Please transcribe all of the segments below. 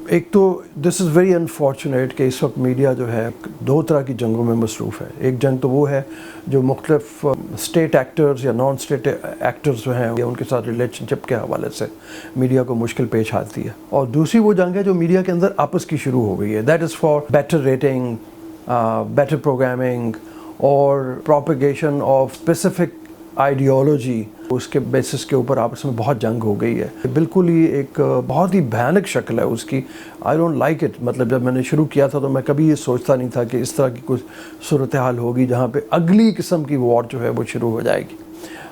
ایک تو دس is very unfortunate کہ اس وقت میڈیا جو ہے دو طرح کی جنگوں میں مصروف ہے. ایک جنگ تو وہ ہے جو مختلف اسٹیٹ ایکٹرز یا نان اسٹیٹ ایکٹرز جو ہیں یا ان کے ساتھ ریلیشن شپ کے حوالے سے میڈیا کو مشکل پیش آتی ہے, اور دوسری وہ جنگ ہے جو میڈیا کے اندر آپس کی شروع ہو گئی ہے. That is for better rating, better programming اور پروپیگیشن آف اسپیسیفک آئیڈیالوجی. اس کے بیسس کے اوپر آپس میں بہت جنگ ہو گئی ہے. بالکل ہی ایک بہت ہی بھیانک شکل ہے اس کی. I don't like it. مطلب جب میں نے شروع کیا تھا تو میں کبھی یہ سوچتا نہیں تھا کہ اس طرح کی کوئی صورتحال ہوگی جہاں پہ اگلی قسم کی وار جو ہے وہ شروع ہو جائے گی.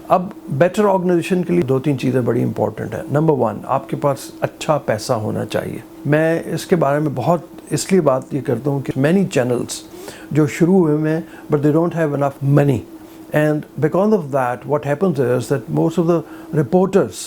اب بیٹر آرگنائزیشن کے لیے دو تین چیزیں بڑی امپورٹنٹ ہیں. نمبر 1, آپ کے پاس اچھا پیسہ ہونا چاہیے. میں اس کے بارے میں بہت اس لیے بات یہ کرتا ہوں کہ مینی چینلز جو شروع ہوئے ہیں but they don't have enough money. And because of that, what happens is that most of the reporters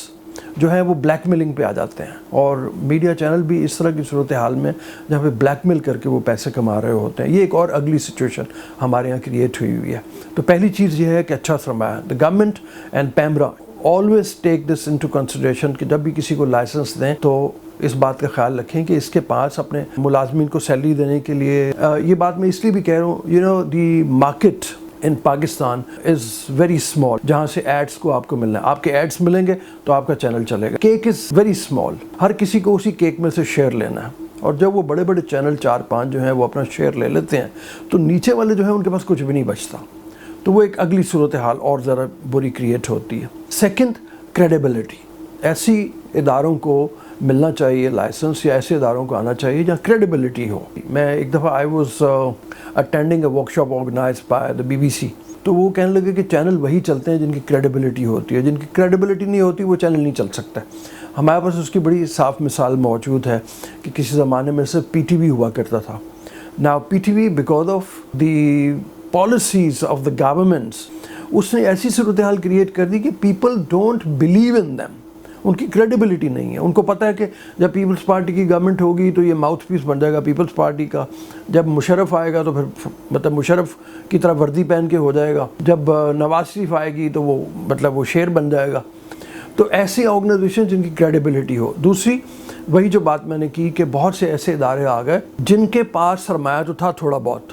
جو ہیں وہ بلیک میلنگ پہ آ جاتے ہیں, اور میڈیا چینل بھی اس طرح کی صورتحال میں جہاں پہ بلیک میل کر کے وہ پیسے کما رہے ہوتے ہیں. یہ ایک اور اگلی سچویشن ہمارے یہاں کریٹ ہوئی ہے. تو پہلی چیز یہ ہے کہ اچھا سرمایہ. The government and PEMRA always take this into consideration کہ جب بھی کسی کو لائسنس دیں تو اس بات کا خیال رکھیں کہ اس کے پاس اپنے ملازمین کو سیلری دینے کے لیے, یہ بات میں اس لیے بھی کہہ رہا ہوں, the market in Pakistan is very small جہاں سے ایڈس کو آپ کو ملنا ہے. آپ کے ایڈس ملیں گے تو آپ کا چینل چلے گا. Cake is very small. ہر کسی کو اسی کیک میں سے شیئر لینا ہے, اور جب وہ بڑے بڑے چینل 4-5 جو ہیں وہ اپنا شیئر لے لیتے ہیں تو نیچے والے جو ہیں ان کے پاس کچھ بھی نہیں بچتا. تو وہ ایک اگلی صورتحال اور ذرا بری کریٹ ہوتی ہے. Second, credibility. ایسی اداروں کو ملنا چاہیے لائسنس, یا ایسے اداروں کو آنا چاہیے جہاں کریڈیبلٹی ہو. میں ایک دفعہ I was attending a workshop organise by the BBC. تو وہ کہنے لگے کہ چینل وہی چلتے ہیں جن کی کریڈیبلٹی ہوتی ہے. جن کی کریڈیبلٹی نہیں ہوتی وہ چینل نہیں چل سکتا. ہمارے پاس اس کی بڑی صاف مثال موجود ہے کہ کسی زمانے میں صرف PTV ہوا کرتا تھا. Now PTV because of the policies of the governments اس نے ایسی صورتحال کریٹ کر دی کہ people don't believe in them. ان کی کریڈیبلٹی نہیں ہے. ان کو پتہ ہے کہ جب پیپلز پارٹی کی گورنمنٹ ہوگی تو یہ ماؤتھ پیس بن جائے گا پیپلز پارٹی کا. جب مشرف آئے گا تو پھر مطلب مشرف کی طرح وردی پہن کے ہو جائے گا. جب نواز شریف آئے گی تو وہ مطلب وہ شیر بن جائے گا. تو ایسی آرگنائزیشن جن کی کریڈیبلٹی ہو. دوسری وہی جو بات میں نے کی کہ بہت سے ایسے ادارے آ گئے جن کے پاس سرمایہ تو تھا تھوڑا بہت,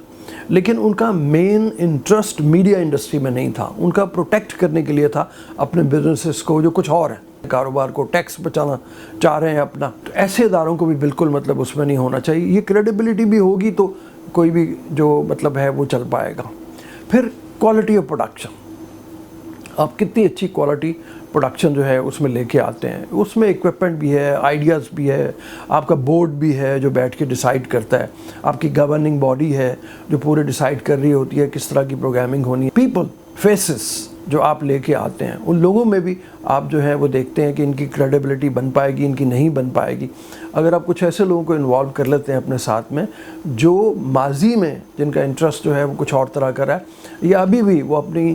لیکن ان کا مین انٹرسٹ میڈیا انڈسٹری میں نہیں تھا. ان کا پروٹیکٹ کرنے کے لیے تھا اپنے بزنسز کو جو کچھ اور ہیں, کاروبار کو ٹیکس بچانا چاہ رہے ہیں اپنا. تو ایسے اداروں کو بھی بالکل مطلب اس میں نہیں ہونا چاہیے. یہ کریڈیبلٹی بھی ہوگی تو کوئی بھی جو مطلب ہے وہ چل پائے گا. پھر کوالٹی آف پروڈکشن. آپ کتنی اچھی کوالٹی پروڈکشن جو ہے اس میں لے کے آتے ہیں. اس میں اکوپمنٹ بھی ہے, آئیڈیاز بھی ہے, آپ کا بورڈ بھی ہے جو بیٹھ کے ڈیسائیڈ کرتا ہے, آپ کی گورننگ باڈی ہے جو پورے ڈیسائیڈ کر رہی ہوتی ہے کس طرح کی پروگرامنگ ہونی ہے. پیپل فیسز جو آپ لے کے آتے ہیں ان لوگوں میں بھی آپ جو ہے وہ دیکھتے ہیں کہ ان کی کریڈیبلٹی بن پائے گی, ان کی نہیں بن پائے گی. اگر آپ کچھ ایسے لوگوں کو انوالو کر لیتے ہیں اپنے ساتھ میں جو ماضی میں جن کا انٹرسٹ جو ہے وہ کچھ اور طرح کا رہا ہے, یا ابھی بھی وہ اپنی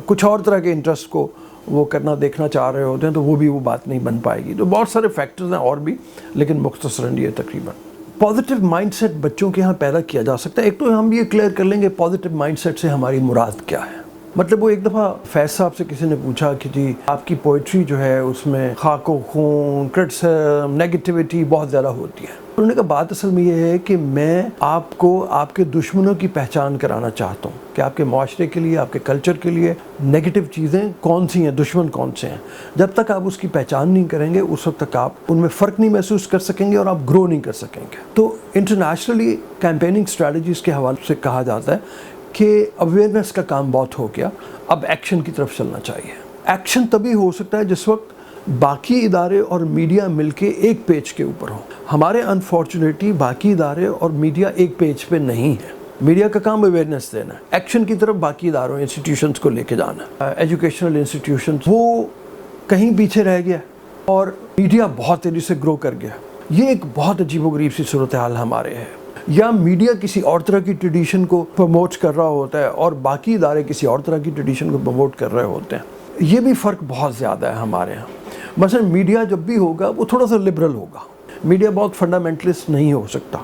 کچھ اور طرح کے انٹرسٹ کو وہ کرنا دیکھنا چاہ رہے ہوتے ہیں, تو وہ بھی وہ بات نہیں بن پائے گی. تو بہت سارے فیکٹرز ہیں اور بھی, لیکن مختصراً یہ تقریباً. پازیٹیو مائنڈ سیٹ بچوں کے یہاں پیدا کیا جا سکتا ہے. ایک تو ہم یہ کلیئر کر لیں گے پازیٹیو مائنڈ سیٹ سے ہماری مراد کیا ہے. مطلب وہ ایک دفعہ فیض صاحب سے کسی نے پوچھا کہ جی آپ کی پوئٹری جو ہے اس میں خاک و خون, کرٹسزم, نیگیٹیوٹی بہت زیادہ ہوتی ہے. انہوں نے کہا بات اصل میں یہ ہے کہ میں آپ کو آپ کے دشمنوں کی پہچان کرانا چاہتا ہوں کہ آپ کے معاشرے کے لیے, آپ کے کلچر کے لیے نیگیٹو چیزیں کون سی ہیں, دشمن کون سے ہیں. جب تک آپ اس کی پہچان نہیں کریں گے اس وقت تک آپ ان میں فرق نہیں محسوس کر سکیں گے اور آپ گرو نہیں کر سکیں گے. تو انٹرنیشنلی کیمپیننگ اسٹریٹجیز کے حوالے سے کہا جاتا ہے کہ اویئرنیس کا کام بہت ہو گیا, اب ایکشن کی طرف چلنا چاہیے. ایکشن تبھی ہو سکتا ہے جس وقت باقی ادارے اور میڈیا مل کے ایک پیج کے اوپر ہوں. ہمارے انفارچونیٹلی باقی ادارے اور میڈیا ایک پیج پہ نہیں ہے. میڈیا کا کام اویئرنیس دینا ہے, ایکشن کی طرف باقی اداروں انسٹیٹیوشنز کو لے کے جانا. ایجوکیشنل انسٹیٹیوشنز وہ کہیں پیچھے رہ گیا اور میڈیا بہت تیزی سے گرو کر گیا. یہ ایک بہت عجیب و غریب سی صورتحال ہمارے ہے. یا میڈیا کسی اور طرح کی ٹریڈیشن کو پروموٹ کر رہا ہوتا ہے اور باقی ادارے کسی اور طرح کی ٹریڈیشن کو پروموٹ کر رہے ہوتے ہیں. یہ بھی فرق بہت زیادہ ہے ہمارے ہاں. مثلا میڈیا جب بھی ہوگا وہ تھوڑا سا لبرل ہوگا. میڈیا بہت فنڈامنٹلسٹ نہیں ہو سکتا.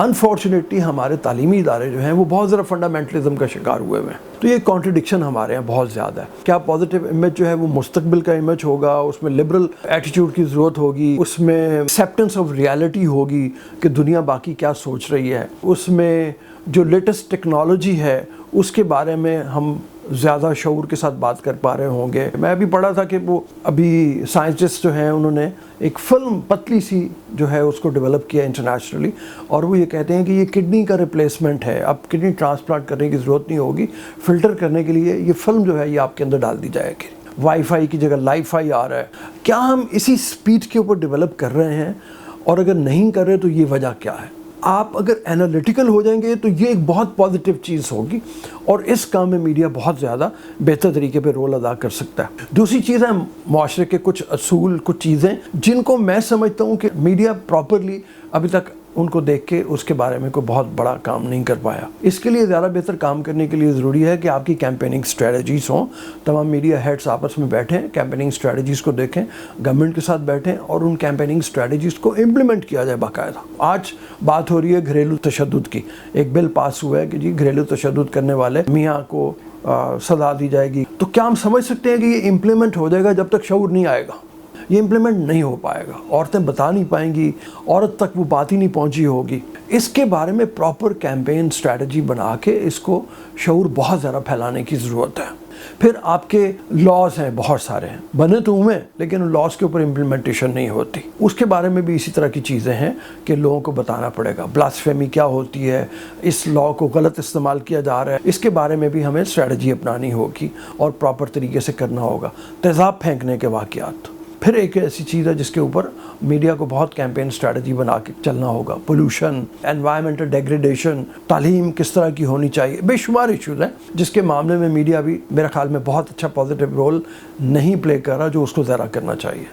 انفارچونیٹلی ہمارے تعلیمی ادارے جو ہیں وہ بہت زیادہ فنڈامنٹلزم کا شکار ہوئے ہوئے ہیں. تو یہ کانٹرڈکشن ہمارے یہاں بہت زیادہ ہے. کیا پازیٹیو امیج جو ہے وہ مستقبل کا امیج ہوگا, اس میں لبرل ایٹیٹیوڈ کی ضرورت ہوگی, اس میں ایکسیپٹنس آف ریالٹی ہوگی کہ دنیا باقی کیا سوچ رہی ہے, اس میں جو لیٹسٹ ٹیکنالوجی ہے اس کے بارے میں ہم زیادہ شعور کے ساتھ بات کر پا رہے ہوں گے. میں ابھی پڑھا تھا کہ وہ ابھی سائنٹسٹ جو ہیں انہوں نے ایک فلم پتلی سی جو ہے اس کو ڈیولپ کیا انٹرنیشنلی, اور وہ یہ کہتے ہیں کہ یہ کڈنی کا ریپلیسمنٹ ہے, اب کڈنی ٹرانسپلانٹ کرنے کی ضرورت نہیں ہوگی, فلٹر کرنے کے لیے یہ فلم جو ہے یہ آپ کے اندر ڈال دی جائے گی. وائی فائی کی جگہ لائی فائی آ رہا ہے. کیا ہم اسی سپیڈ کے اوپر ڈیولپ کر رہے ہیں, اور اگر نہیں کر رہے تو یہ وجہ کیا ہے؟ آپ اگر انالیٹیکل ہو جائیں گے تو یہ ایک بہت پازیٹیو چیز ہوگی, اور اس کام میں میڈیا بہت زیادہ بہتر طریقے پہ رول ادا کر سکتا ہے. دوسری چیز ہے معاشرے کے کچھ اصول, کچھ چیزیں جن کو میں سمجھتا ہوں کہ میڈیا پراپرلی ابھی تک ان کو دیکھ کے اس کے بارے میں کوئی بہت بڑا کام نہیں کر پایا. اس کے لیے زیادہ بہتر کام کرنے کے لیے ضروری ہے کہ آپ کی کیمپیننگ اسٹریٹجیز ہوں. تمام میڈیا ہیڈس آپس میں بیٹھیں, کیمپیننگ اسٹریٹجیز کو دیکھیں, گورنمنٹ کے ساتھ بیٹھیں اور ان کیمپیننگ اسٹریٹجیز کو امپلیمنٹ کیا جائے باقاعدہ. آج بات ہو رہی ہے گھریلو تشدد کی. ایک بل پاس ہوا ہے کہ جی گھریلو تشدد کرنے والے میاں کو سزا دی جائے گی. تو کیا ہم سمجھ سکتے ہیں کہ یہ امپلیمنٹ ہو جائے گا جب تک شعور نہیں آئے گا؟ یہ امپلیمنٹ نہیں ہو پائے گا. عورتیں بتا نہیں پائیں گی, عورت تک وہ بات ہی نہیں پہنچی ہوگی. اس کے بارے میں پراپر کیمپین اسٹریٹجی بنا کے اس کو شعور بہت زیادہ پھیلانے کی ضرورت ہے. پھر آپ کے لاز ہیں, بہت سارے ہیں, بنے تو ہوئے لیکن لاز کے اوپر امپلیمنٹیشن نہیں ہوتی. اس کے بارے میں بھی اسی طرح کی چیزیں ہیں کہ لوگوں کو بتانا پڑے گا. بلاسفیمی کیا ہوتی ہے, اس لا کو غلط استعمال کیا جا رہا ہے, اس کے بارے میں بھی ہمیں اسٹریٹجی اپنانی ہوگی اور پراپر طریقے سے کرنا ہوگا. تیزاب پھینکنے کے واقعات پھر ایک ایسی چیز ہے جس کے اوپر میڈیا کو بہت کیمپین اسٹریٹجی بنا کے چلنا ہوگا. پولوشن, انوائرمنٹل ڈیگریڈیشن, تعلیم کس طرح کی ہونی چاہیے, بے شمار ایشوز ہیں جس کے معاملے میں میڈیا بھی میرے خیال میں بہت اچھا پازیٹیو رول نہیں پلے کر رہا جو اس کو ذرا کرنا چاہیے.